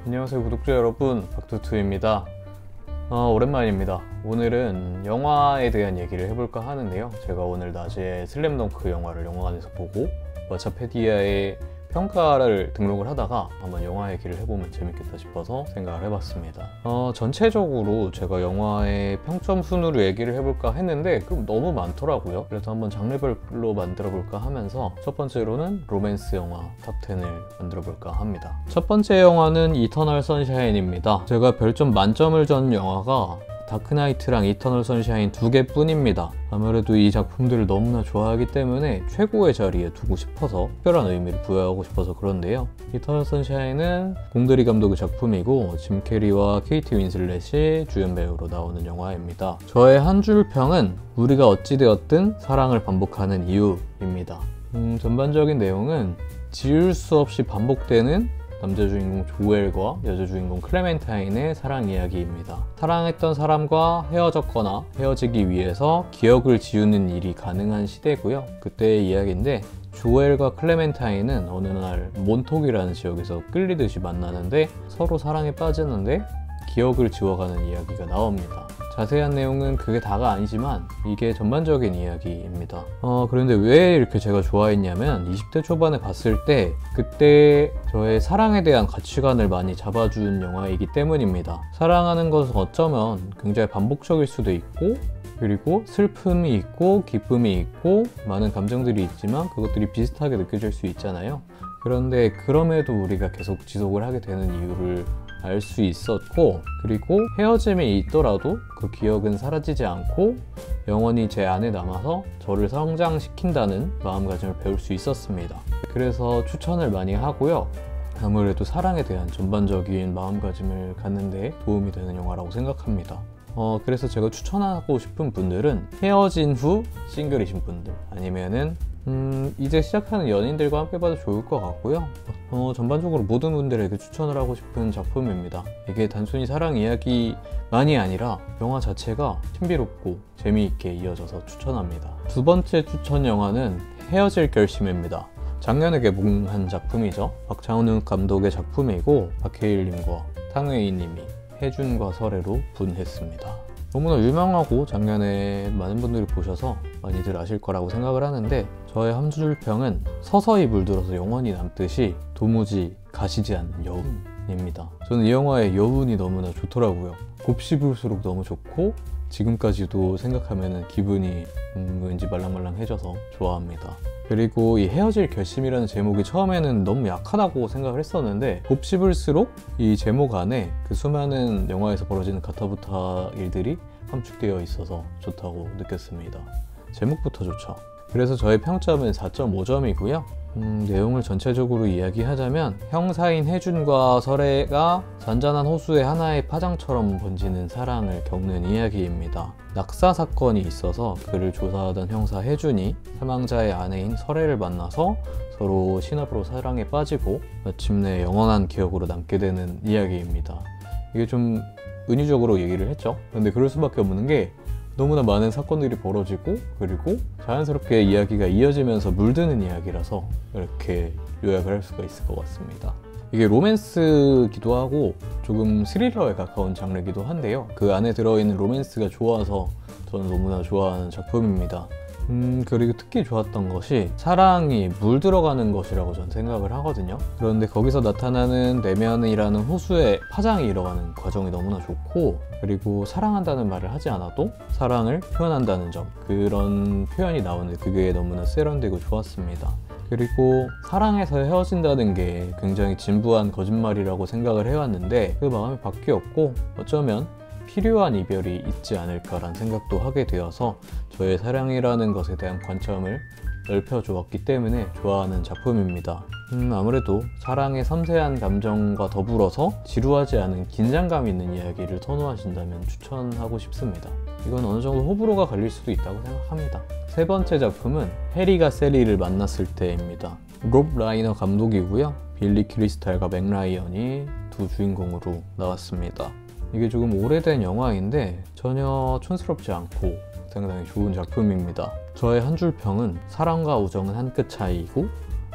안녕하세요 구독자 여러분, 박두투입니다. 오랜만입니다. 오늘은 영화에 대한 얘기를 해볼까 하는데요, 제가 오늘 낮에 슬램덩크 영화를 영화관에서 보고 왓챠페디아에 평가를 등록을 하다가 한번 영화 얘기를 해보면 재밌겠다 싶어서 생각을 해봤습니다. 전체적으로 제가 영화의 평점 순으로 얘기를 해볼까 했는데 그럼 너무 많더라고요. 그래서 한번 장르별로 만들어볼까 하면서 첫 번째로는 로맨스 영화 탑10을 만들어볼까 합니다. 첫 번째 영화는 이터널 선샤인입니다. 제가 별점 만점을 준 영화가 다크나이트랑 이터널 선샤인 두 개뿐입니다. 아무래도 이 작품들을 너무나 좋아하기 때문에 최고의 자리에 두고 싶어서, 특별한 의미를 부여하고 싶어서 그런데요. 이터널 선샤인은 공드리 감독의 작품이고 짐 캐리와 케이티 윈슬렛이 주연 배우로 나오는 영화입니다. 저의 한 줄 평은 우리가 어찌되었든 사랑을 반복하는 이유입니다. 전반적인 내용은 지울 수 없이 반복되는 남자 주인공 조엘과 여자 주인공 클레멘타인의 사랑 이야기입니다. 사랑했던 사람과 헤어졌거나 헤어지기 위해서 기억을 지우는 일이 가능한 시대고요. 그때의 이야기인데, 조엘과 클레멘타인은 어느 날 몬톡이라는 지역에서 끌리듯이 만나는데 서로 사랑에 빠지는데 기억을 지워가는 이야기가 나옵니다. 자세한 내용은 그게 다가 아니지만 이게 전반적인 이야기입니다. 그런데 왜 이렇게 제가 좋아했냐면 20대 초반에 봤을 때 그때 저의 사랑에 대한 가치관을 많이 잡아준 영화이기 때문입니다. 사랑하는 것은 어쩌면 굉장히 반복적일 수도 있고, 그리고 슬픔이 있고 기쁨이 있고 많은 감정들이 있지만 그것들이 비슷하게 느껴질 수 있잖아요. 그런데 그럼에도 우리가 계속 지속을 하게 되는 이유를 알 수 있었고, 그리고 헤어짐이 있더라도 그 기억은 사라지지 않고 영원히 제 안에 남아서 저를 성장시킨다는 마음가짐을 배울 수 있었습니다. 그래서 추천을 많이 하고요. 아무래도 사랑에 대한 전반적인 마음가짐을 갖는 데 도움이 되는 영화라고 생각합니다. 그래서 제가 추천하고 싶은 분들은 헤어진 후 싱글이신 분들, 아니면은 이제 시작하는 연인들과 함께 봐도 좋을 것 같고요. 전반적으로 모든 분들에게 추천을 하고 싶은 작품입니다. 이게 단순히 사랑 이야기만이 아니라 영화 자체가 신비롭고 재미있게 이어져서 추천합니다. 두 번째 추천 영화는 헤어질 결심입니다. 작년에 개봉한 작품이죠. 박찬욱 감독의 작품이고 박해일님과 탕웨이님이 혜준과 설애로 분했습니다. 너무나 유명하고 작년에 많은 분들이 보셔서 많이들 아실 거라고 생각을 하는데, 저의 한 줄 평은 서서히 물들어서 영원히 남듯이 도무지 가시지 않는 여운입니다. 저는 이 영화의 여운이 너무나 좋더라고요. 곱씹을수록 너무 좋고 지금까지도 생각하면 기분이 왠지 말랑말랑해져서 좋아합니다. 그리고 이 헤어질 결심이라는 제목이 처음에는 너무 약하다고 생각을 했었는데, 곱씹을수록 이 제목 안에 그 수많은 영화에서 벌어지는 가타부타 일들이 함축되어 있어서 좋다고 느꼈습니다. 제목부터 좋죠. 그래서 저의 평점은 4.5점이고요. 내용을 전체적으로 이야기하자면 형사인 혜준과 설애가 잔잔한 호수의 하나의 파장처럼 번지는 사랑을 겪는 이야기입니다. 낙사 사건이 있어서 그를 조사하던 형사 혜준이 사망자의 아내인 설애를 만나서 서로 신압으로 사랑에 빠지고 마침내 영원한 기억으로 남게 되는 이야기입니다. 이게 좀 은유적으로 얘기를 했죠. 근데 그럴 수밖에 없는 게 너무나 많은 사건들이 벌어지고, 그리고 자연스럽게 이야기가 이어지면서 물드는 이야기라서 이렇게 요약을 할 수가 있을 것 같습니다. 이게 로맨스기도 하고 조금 스릴러에 가까운 장르이기도 한데요, 그 안에 들어있는 로맨스가 좋아서 저는 너무나 좋아하는 작품입니다. 그리고 특히 좋았던 것이 사랑이 물들어가는 것이라고 저는 생각을 하거든요. 그런데 거기서 나타나는 내면이라는 호수의 파장이 일어가는 과정이 너무나 좋고, 그리고 사랑한다는 말을 하지 않아도 사랑을 표현한다는 점, 그런 표현이 나오는데 그게 너무나 세련되고 좋았습니다. 그리고 사랑해서 헤어진다는 게 굉장히 진부한 거짓말이라고 생각을 해왔는데 그 마음이 바뀌었고, 어쩌면 필요한 이별이 있지 않을까라는 생각도 하게 되어서 저의 사랑이라는 것에 대한 관점을 넓혀주었기 때문에 좋아하는 작품입니다. 아무래도 사랑의 섬세한 감정과 더불어서 지루하지 않은 긴장감 있는 이야기를 선호하신다면 추천하고 싶습니다. 이건 어느 정도 호불호가 갈릴 수도 있다고 생각합니다. 세 번째 작품은 해리가 셀리를 만났을 때입니다. 롭 라이너 감독이고요. 빌리 크리스탈과 맥 라이언이 두 주인공으로 나왔습니다. 이게 조금 오래된 영화인데 전혀 촌스럽지 않고 상당히 좋은 작품입니다. 저의 한 줄 평은 사랑과 우정은 한 끗 차이이고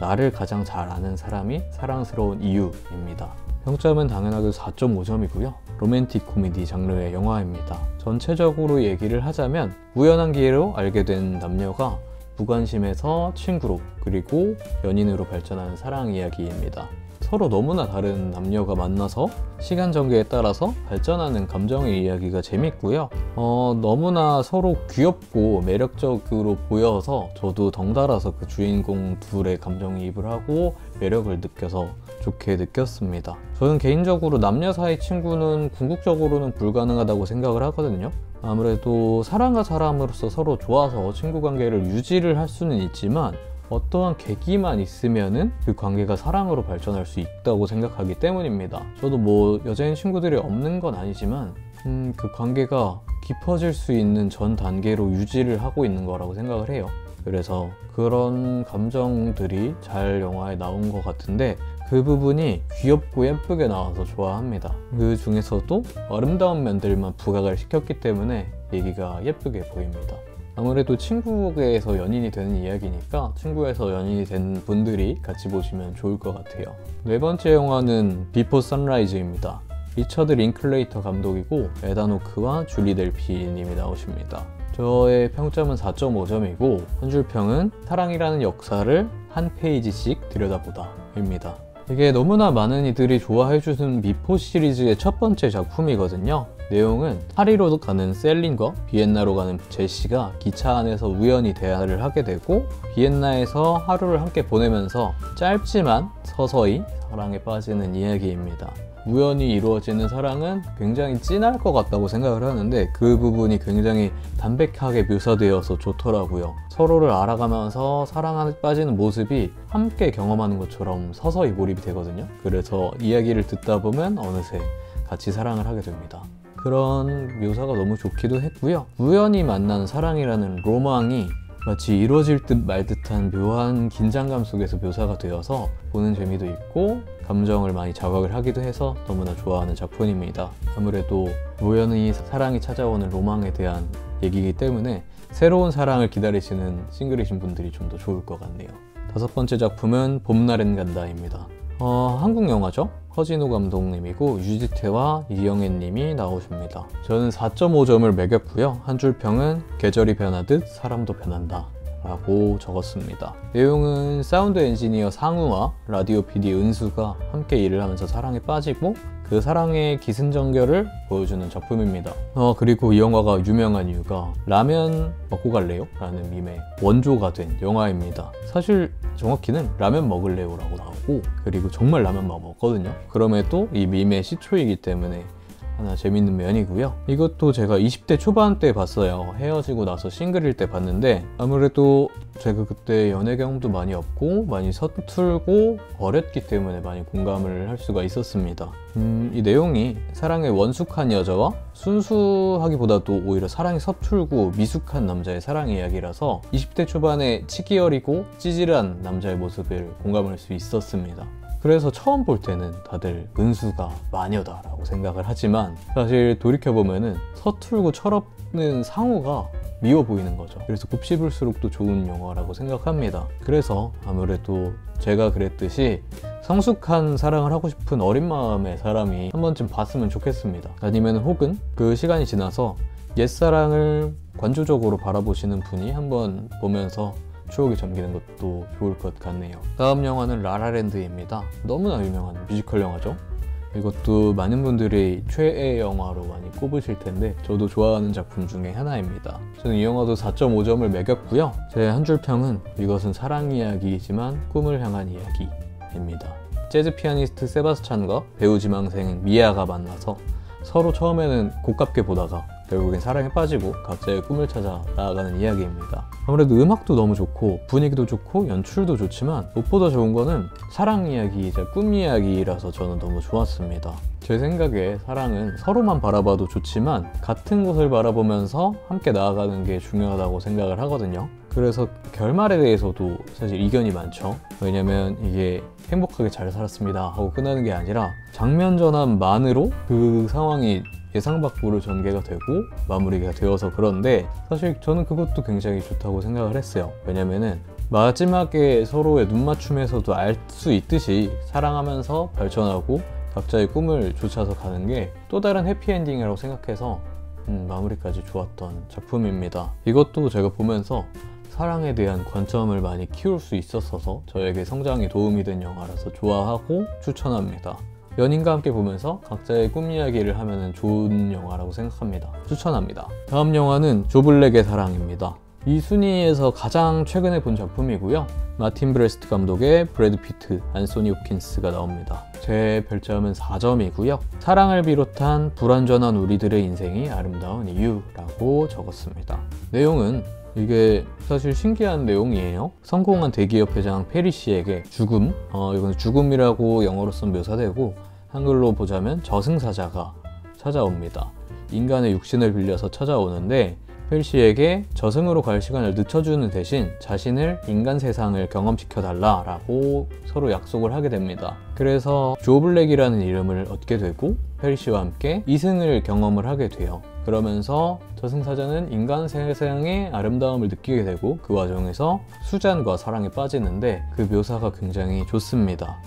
나를 가장 잘 아는 사람이 사랑스러운 이유입니다. 평점은 당연하게 4.5점이고요. 로맨틱 코미디 장르의 영화입니다. 전체적으로 얘기를 하자면 우연한 기회로 알게 된 남녀가 무관심에서 친구로 그리고 연인으로 발전하는 사랑 이야기입니다. 서로 너무나 다른 남녀가 만나서 시간 전개에 따라서 발전하는 감정의 이야기가 재밌고요. 너무나 서로 귀엽고 매력적으로 보여서 저도 덩달아서 그 주인공 둘의 감정이입을 하고 매력을 느껴서 좋게 느꼈습니다. 저는 개인적으로 남녀 사이 친구는 궁극적으로는 불가능하다고 생각을 하거든요. 아무래도 사람과 사람으로서 서로 좋아서 친구 관계를 유지를 할 수는 있지만 어떠한 계기만 있으면은 그 관계가 사랑으로 발전할 수 있다고 생각하기 때문입니다. 저도 뭐 여자인 친구들이 없는 건 아니지만 그 관계가 깊어질 수 있는 전 단계로 유지를 하고 있는 거라고 생각을 해요. 그래서 그런 감정들이 잘 영화에 나온 것 같은데 그 부분이 귀엽고 예쁘게 나와서 좋아합니다. 그 중에서도 아름다운 면들만 부각을 시켰기 때문에 얘기가 예쁘게 보입니다. 아무래도 친구에서 연인이 되는 이야기니까 친구에서 연인이 된 분들이 같이 보시면 좋을 것 같아요. 네 번째 영화는 비포 선라이즈입니다. 리처드 링클레이터 감독이고 에단 호크와 줄리 델피님이 나오십니다. 저의 평점은 4.5점이고 한 줄 평은 사랑이라는 역사를 한 페이지씩 들여다보다입니다. 이게 너무나 많은 이들이 좋아해주는 미포 시리즈의 첫 번째 작품이거든요. 내용은 파리로 가는 셀린과 비엔나로 가는 제시가 기차 안에서 우연히 대화를 하게 되고 비엔나에서 하루를 함께 보내면서 짧지만 서서히 사랑에 빠지는 이야기입니다. 우연히 이루어지는 사랑은 굉장히 진할 것 같다고 생각을 하는데 그 부분이 굉장히 담백하게 묘사되어서 좋더라고요. 서로를 알아가면서 사랑에 빠지는 모습이 함께 경험하는 것처럼 서서히 몰입이 되거든요. 그래서 이야기를 듣다 보면 어느새 같이 사랑을 하게 됩니다. 그런 묘사가 너무 좋기도 했고요. 우연히 만난 사랑이라는 로망이 마치 이루어질 듯 말 듯한 묘한 긴장감 속에서 묘사가 되어서 보는 재미도 있고 감정을 많이 자극을 하기도 해서 너무나 좋아하는 작품입니다. 아무래도 우연히 사랑이 찾아오는 로망에 대한 얘기이기 때문에 새로운 사랑을 기다리시는 싱글이신 분들이 좀 더 좋을 것 같네요. 다섯 번째 작품은 봄날엔 간다입니다. 한국 영화죠? 허진호 감독님이고 유지태와 이영애님이 나오십니다. 저는 4.5점을 매겼고요. 한 줄 평은 계절이 변하듯 사람도 변한다 라고 적었습니다. 내용은 사운드 엔지니어 상우와 라디오 PD 은수가 함께 일을 하면서 사랑에 빠지고 그 사랑의 기승전결을 보여주는 작품입니다. 그리고 이 영화가 유명한 이유가 라면 먹고 갈래요? 라는 밈의 원조가 된 영화입니다. 사실 정확히는 라면 먹을래요? 라고 나오고 그리고 정말 라면만 먹거든요. 그럼에도 이 밈의 시초이기 때문에 하나 재밌는 면이고요. 이것도 제가 20대 초반 때 봤어요. 헤어지고 나서 싱글일 때 봤는데 아무래도 제가 그때 연애 경험도 많이 없고 많이 서툴고 어렸기 때문에 많이 공감을 할 수가 있었습니다. 이 내용이 사랑에 원숙한 여자와 순수하기보다도 오히려 사랑이 서툴고 미숙한 남자의 사랑 이야기라서 20대 초반에 치기 어리고 찌질한 남자의 모습을 공감할 수 있었습니다. 그래서 처음 볼 때는 다들 은수가 마녀다라고 생각을 하지만 사실 돌이켜보면은 서툴고 철없는 상우가 미워 보이는 거죠. 그래서 곱씹을수록 또 좋은 영화라고 생각합니다. 그래서 아무래도 제가 그랬듯이 성숙한 사랑을 하고 싶은 어린 마음의 사람이 한 번쯤 봤으면 좋겠습니다. 아니면 혹은 그 시간이 지나서 옛사랑을 관조적으로 바라보시는 분이 한번 보면서 추억이 잠기는 것도 좋을 것 같네요. 다음 영화는 라라랜드입니다. 너무나 유명한 뮤지컬 영화죠. 이것도 많은 분들이 최애 영화로 많이 꼽으실 텐데 저도 좋아하는 작품 중에 하나입니다. 저는 이 영화도 4.5점을 매겼고요. 제 한 줄 평은 이것은 사랑 이야기이지만 꿈을 향한 이야기입니다. 재즈 피아니스트 세바스찬과 배우 지망생 미아가 만나서 서로 처음에는 고깝게 보다가 결국엔 사랑에 빠지고 각자의 꿈을 찾아 나아가는 이야기입니다. 아무래도 음악도 너무 좋고 분위기도 좋고 연출도 좋지만 무엇보다 좋은 거는 사랑 이야기이자 꿈 이야기라서 저는 너무 좋았습니다. 제 생각에 사랑은 서로만 바라봐도 좋지만 같은 곳을 바라보면서 함께 나아가는 게 중요하다고 생각을 하거든요. 그래서 결말에 대해서도 사실 이견이 많죠. 왜냐면 이게 행복하게 잘 살았습니다 하고 끝나는 게 아니라 장면 전환만으로 그 상황이 예상 밖으로 전개가 되고 마무리가 되어서 그런데 사실 저는 그것도 굉장히 좋다고 생각을 했어요. 왜냐면은 마지막에 서로의 눈맞춤에서도 알 수 있듯이 사랑하면서 발전하고 각자의 꿈을 쫓아서 가는 게 또 다른 해피엔딩이라고 생각해서 마무리까지 좋았던 작품입니다. 이것도 제가 보면서 사랑에 대한 관점을 많이 키울 수 있었어서 저에게 성장에 도움이 된 영화라서 좋아하고 추천합니다. 연인과 함께 보면서 각자의 꿈 이야기를 하면 좋은 영화라고 생각합니다. 추천합니다. 다음 영화는 조블랙의 사랑입니다. 이 순위에서 가장 최근에 본 작품이고요. 마틴 브레스트 감독의 브래드 피트, 안소니 홉킨스가 나옵니다. 제 별점은 4점이고요. 사랑을 비롯한 불완전한 우리들의 인생이 아름다운 이유라고 적었습니다. 내용은 이게 사실 신기한 내용이에요. 성공한 대기업 회장 페리 씨에게 죽음, 이건 죽음이라고 영어로 쓴 묘사되고 한글로 보자면 저승사자가 찾아옵니다. 인간의 육신을 빌려서 찾아오는데 페리 씨에게 저승으로 갈 시간을 늦춰주는 대신 자신을 인간 세상을 경험시켜 달라라고 서로 약속을 하게 됩니다. 그래서 조블랙이라는 이름을 얻게 되고 페리 씨와 함께 이승을 경험을 하게 돼요. 그러면서 저승사자는 인간 세상의 아름다움을 느끼게 되고 그 과정에서 수잔과 사랑에 빠지는데 그 묘사가 굉장히 좋습니다.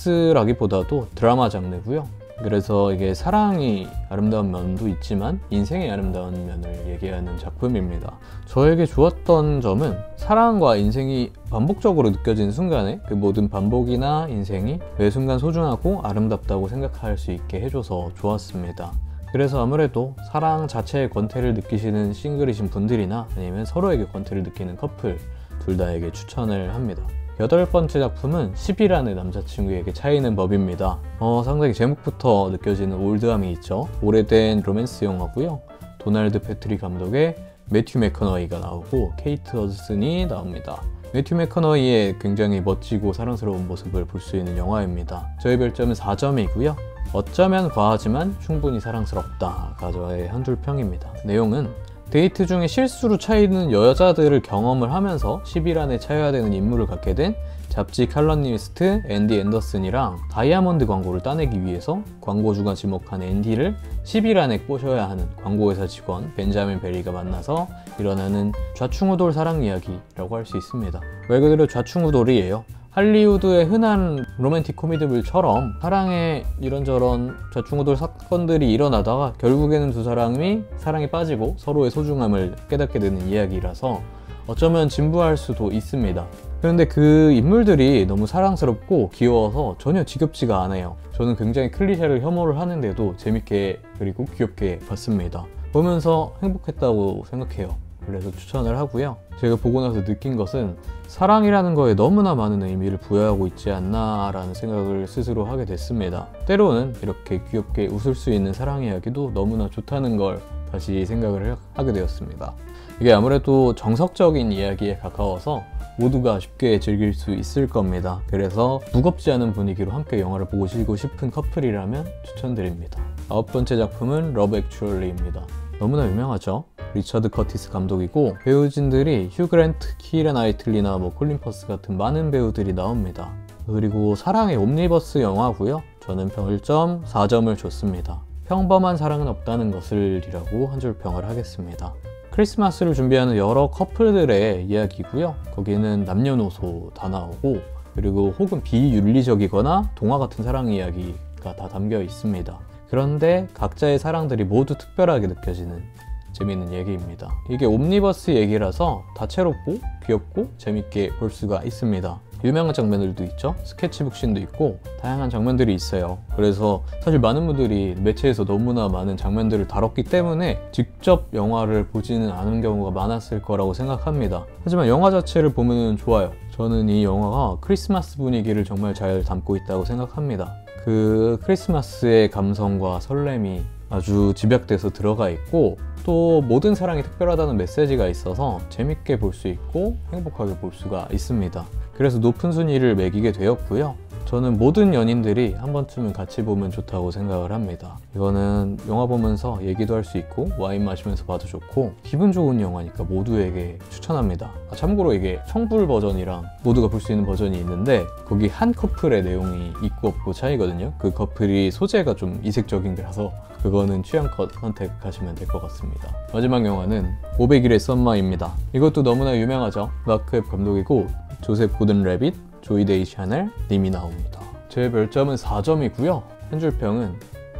로맨스라기보다도 드라마 장르고요. 그래서 이게 사랑이 아름다운 면도 있지만 인생의 아름다운 면을 얘기하는 작품입니다. 저에게 좋았던 점은 사랑과 인생이 반복적으로 느껴지는 순간에 그 모든 반복이나 인생이 매 순간 소중하고 아름답다고 생각할 수 있게 해줘서 좋았습니다. 그래서 아무래도 사랑 자체의 권태를 느끼시는 싱글이신 분들이나 아니면 서로에게 권태를 느끼는 커플 둘 다에게 추천을 합니다. 8번째 작품은 10이라는 남자친구에게 차이는 법입니다. 상당히 제목부터 느껴지는 올드함이 있죠. 오래된 로맨스 영화고요. 도널드 패트릭 감독의 매튜 맥커너이가 나오고 케이트 허드슨이 나옵니다. 매튜 맥커너이의 굉장히 멋지고 사랑스러운 모습을 볼 수 있는 영화입니다. 저의 별점은 4점이고요. 어쩌면 과하지만 충분히 사랑스럽다가 저의 한 줄 평입니다. 내용은 데이트 중에 실수로 차이는 여자들을 경험을 하면서 10일 안에 차여야 되는 임무를 갖게 된 잡지 칼럼니스트 앤디 앤더슨이랑 다이아몬드 광고를 따내기 위해서 광고주가 지목한 앤디를 10일 안에 꼬셔야 하는 광고회사 직원 벤자민 베리가 만나서 일어나는 좌충우돌 사랑 이야기라고 할 수 있습니다. 말 그대로 좌충우돌이에요. 할리우드의 흔한 로맨틱 코미디물처럼 사랑에 이런저런 좌충우돌 사건들이 일어나다가 결국에는 두 사람이 사랑에 빠지고 서로의 소중함을 깨닫게 되는 이야기라서 어쩌면 진부할 수도 있습니다. 그런데 그 인물들이 너무 사랑스럽고 귀여워서 전혀 지겹지가 않아요. 저는 굉장히 클리셰를 혐오를 하는데도 재밌게 그리고 귀엽게 봤습니다. 보면서 행복했다고 생각해요. 그래서 추천을 하고요. 제가 보고 나서 느낀 것은 사랑이라는 거에 너무나 많은 의미를 부여하고 있지 않나 라는 생각을 스스로 하게 됐습니다. 때로는 이렇게 귀엽게 웃을 수 있는 사랑 이야기도 너무나 좋다는 걸 다시 생각을 하게 되었습니다. 이게 아무래도 정석적인 이야기에 가까워서 모두가 쉽게 즐길 수 있을 겁니다. 그래서 무겁지 않은 분위기로 함께 영화를 보시고 싶은 커플이라면 추천드립니다. 9번째 작품은 러브 액츄얼리입니다. 너무나 유명하죠? 리처드 커티스 감독이고 배우진들이 휴 그랜트, 키이라 나이틀리나 콜린 퍼스 같은 많은 배우들이 나옵니다. 그리고 사랑의 옴니버스 영화고요. 저는 별점 4점을 줬습니다. 평범한 사랑은 없다는 것을 이라고 한 줄 평을 하겠습니다. 크리스마스를 준비하는 여러 커플들의 이야기고요. 거기는 남녀노소 다 나오고 그리고 혹은 비윤리적이거나 동화 같은 사랑 이야기가 다 담겨 있습니다. 그런데 각자의 사랑들이 모두 특별하게 느껴지는 재미있는 얘기입니다. 이게 옴니버스 얘기라서 다채롭고 귀엽고 재밌게 볼 수가 있습니다. 유명한 장면들도 있죠. 스케치북 씬도 있고 다양한 장면들이 있어요. 그래서 사실 많은 분들이 매체에서 너무나 많은 장면들을 다뤘기 때문에 직접 영화를 보지는 않은 경우가 많았을 거라고 생각합니다. 하지만 영화 자체를 보면 좋아요. 저는 이 영화가 크리스마스 분위기를 정말 잘 담고 있다고 생각합니다. 그 크리스마스의 감성과 설렘이 아주 집약돼서 들어가 있고 또 모든 사랑이 특별하다는 메시지가 있어서 재밌게 볼 수 있고 행복하게 볼 수가 있습니다. 그래서 높은 순위를 매기게 되었고요. 저는 모든 연인들이 한 번쯤은 같이 보면 좋다고 생각을 합니다. 이거는 영화 보면서 얘기도 할 수 있고 와인 마시면서 봐도 좋고 기분 좋은 영화니까 모두에게 추천합니다. 참고로 이게 청불 버전이랑 모두가 볼 수 있는 버전이 있는데 거기 한 커플의 내용이 있고 없고 차이거든요. 그 커플이 소재가 좀 이색적인 거라서 그거는 취향껏 선택하시면 될 것 같습니다. 마지막 영화는 500일의 썸머입니다. 이것도 너무나 유명하죠. 마크 웹 감독이고 조셉 고든 레빗, 조이 데이 샤넬 님이 나옵니다. 제 별점은 4점이고요. 한 줄 평은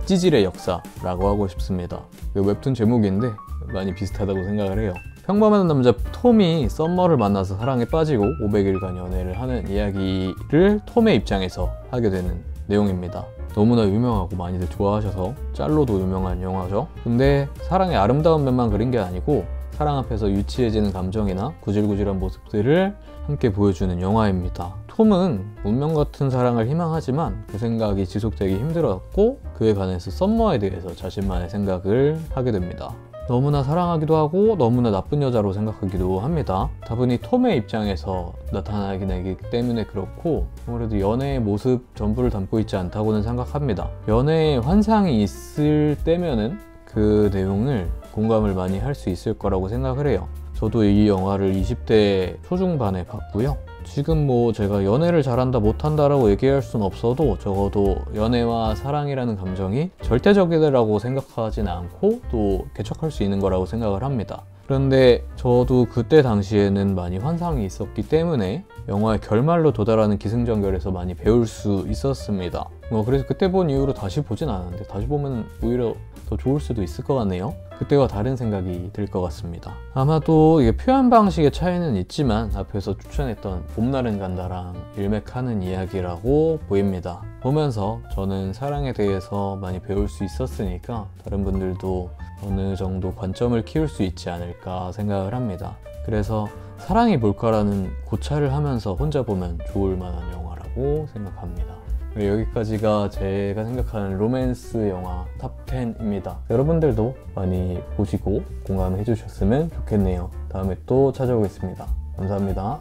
찌질의 역사라고 하고 싶습니다. 웹툰 제목인데 많이 비슷하다고 생각을 해요. 평범한 남자 톰이 썸머를 만나서 사랑에 빠지고 500일간 연애를 하는 이야기를 톰의 입장에서 하게 되는 내용입니다. 너무나 유명하고 많이들 좋아하셔서 짤로도 유명한 영화죠. 근데 사랑의 아름다운 면만 그린 게 아니고 사랑 앞에서 유치해지는 감정이나 구질구질한 모습들을 함께 보여주는 영화입니다. 톰은 운명 같은 사랑을 희망하지만 그 생각이 지속되기 힘들었고 그에 관해서 썸머에 대해서 자신만의 생각을 하게 됩니다. 너무나 사랑하기도 하고 너무나 나쁜 여자로 생각하기도 합니다. 다분히 톰의 입장에서 나타나기 때문에 그렇고 아무래도 연애의 모습 전부를 담고 있지 않다고는 생각합니다. 연애의 환상이 있을 때면은 그 내용을 공감을 많이 할 수 있을 거라고 생각을 해요. 저도 이 영화를 20대 초중반에 봤고요. 지금 뭐 제가 연애를 잘한다 못한다 라고 얘기할 순 없어도 적어도 연애와 사랑이라는 감정이 절대적이라고 생각하진 않고 또 개척할 수 있는 거라고 생각을 합니다. 그런데 저도 그때 당시에는 많이 환상이 있었기 때문에 영화의 결말로 도달하는 기승전결에서 많이 배울 수 있었습니다. 그래서 그때 본 이후로 다시 보진 않았는데 다시 보면 오히려 더 좋을 수도 있을 것 같네요. 그때와 다른 생각이 들 것 같습니다. 아마도 이게 표현 방식의 차이는 있지만 앞에서 추천했던 봄날은 간다랑 일맥하는 이야기라고 보입니다. 보면서 저는 사랑에 대해서 많이 배울 수 있었으니까 다른 분들도 어느 정도 관점을 키울 수 있지 않을까 생각을 합니다. 그래서 사랑이 뭘까라는 고찰을 하면서 혼자 보면 좋을 만한 영화라고 생각합니다. 여기까지가 제가 생각하는 로맨스 영화 탑 10입니다. 여러분들도 많이 보시고 공감해 주셨으면 좋겠네요. 다음에 또 찾아오겠습니다. 감사합니다.